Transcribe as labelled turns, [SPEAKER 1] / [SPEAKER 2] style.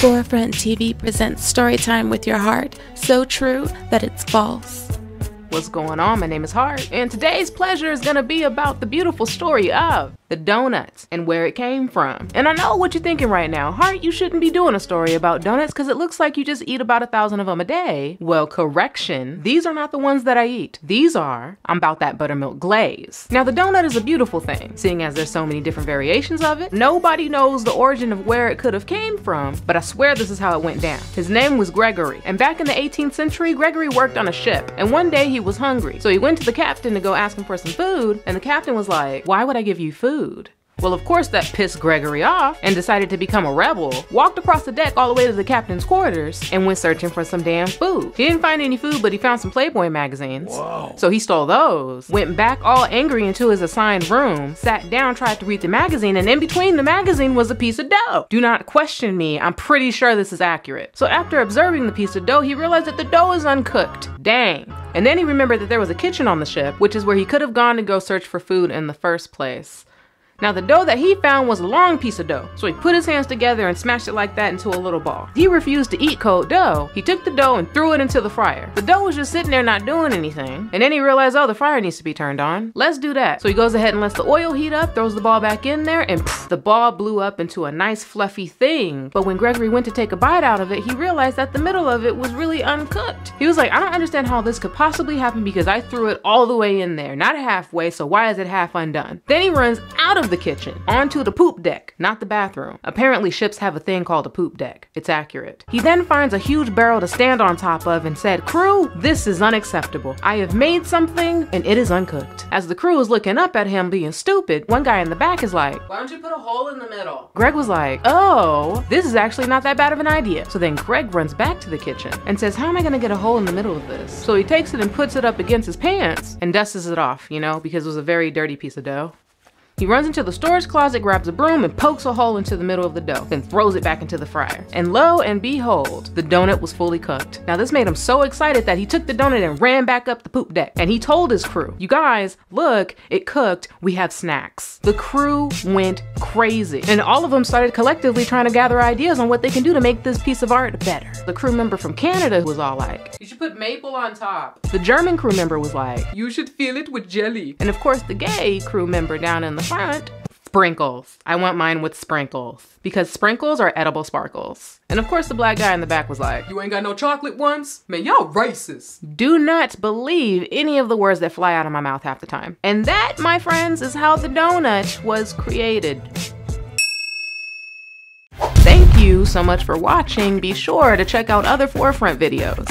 [SPEAKER 1] Forefront TV presents Storytime with your heart, so true that it's false.
[SPEAKER 2] What's going on? My name is Hart, and today's pleasure is gonna be about the beautiful story of the Doughnuts and where it came from. And I know what you're thinking right now. Hart, you shouldn't be doing a story about donuts because it looks like you just eat about 1,000 of them a day. Well, correction. These are not the ones that I eat. I'm about that buttermilk glaze. Now, the donut is a beautiful thing, seeing as there's so many different variations of it. Nobody knows the origin of where it could have came from, but I swear this is how it went down. His name was Gregory, and back in the 18th century, Gregory worked on a ship, and one day he was hungry. So he went to the captain to go ask him for some food, and the captain was like, "Why would I give you food?" Well, of course that pissed Gregory off and decided to become a rebel, walked across the deck all the way to the captain's quarters and went searching for some damn food. He didn't find any food, but he found some Playboy magazines. Whoa. So he stole those, went back all angry into his assigned room, sat down, tried to read the magazine, and in between the magazine was a piece of dough. Do not question me, I'm pretty sure this is accurate. So after observing the piece of dough, he realized that the dough is uncooked. Dang. And then he remembered that there was a kitchen on the ship, which is where he could have gone to go search for food in the first place. Now, the dough that he found was a long piece of dough, so he put his hands together and smashed it like that into a little ball. He refused to eat cold dough. He took the dough and threw it into the fryer. The dough was just sitting there not doing anything, and then he realized, oh, the fryer needs to be turned on. Let's do that. So he goes ahead and lets the oil heat up, throws the ball back in there, and pff, the ball blew up into a nice fluffy thing. But when Gregory went to take a bite out of it, he realized that the middle of it was really uncooked. He was like, I don't understand how this could possibly happen because I threw it all the way in there, not halfway, so why is it half undone? Then he runs out of the kitchen, onto the poop deck, not the bathroom. Apparently ships have a thing called a poop deck. It's accurate. He then finds a huge barrel to stand on top of and said, "Crew, this is unacceptable. I have made something and it is uncooked." As the crew is looking up at him being stupid, one guy in the back is like, "Why don't you put a hole in the middle?" Greg was like, "Oh, this is actually not that bad of an idea." So then Greg runs back to the kitchen and says, "How am I gonna get a hole in the middle of this?" So he takes it and puts it up against his pants and dusts it off, you know, because it was a very dirty piece of dough. He runs into the storage closet, grabs a broom, and pokes a hole into the middle of the dough, then throws it back into the fryer. And lo and behold, the donut was fully cooked. Now this made him so excited that he took the donut and ran back up the poop deck. And he told his crew, "You guys, look, it cooked, we have snacks." The crew went crazy, and all of them started collectively trying to gather ideas on what they can do to make this piece of art better. The crew member from Canada was all like, "You should put maple on top." The German crew member was like, "You should fill it with jelly." And of course the gay crew member down in the front, sprinkles. I want mine with sprinkles because sprinkles are edible sparkles. And of course the black guy in the back was like, "You ain't got no chocolate ones? Man, y'all racist." Do not believe any of the words that fly out of my mouth half the time. And that, my friends, is how the donut was created. Thank you so much for watching. Be sure to check out other Forefront videos.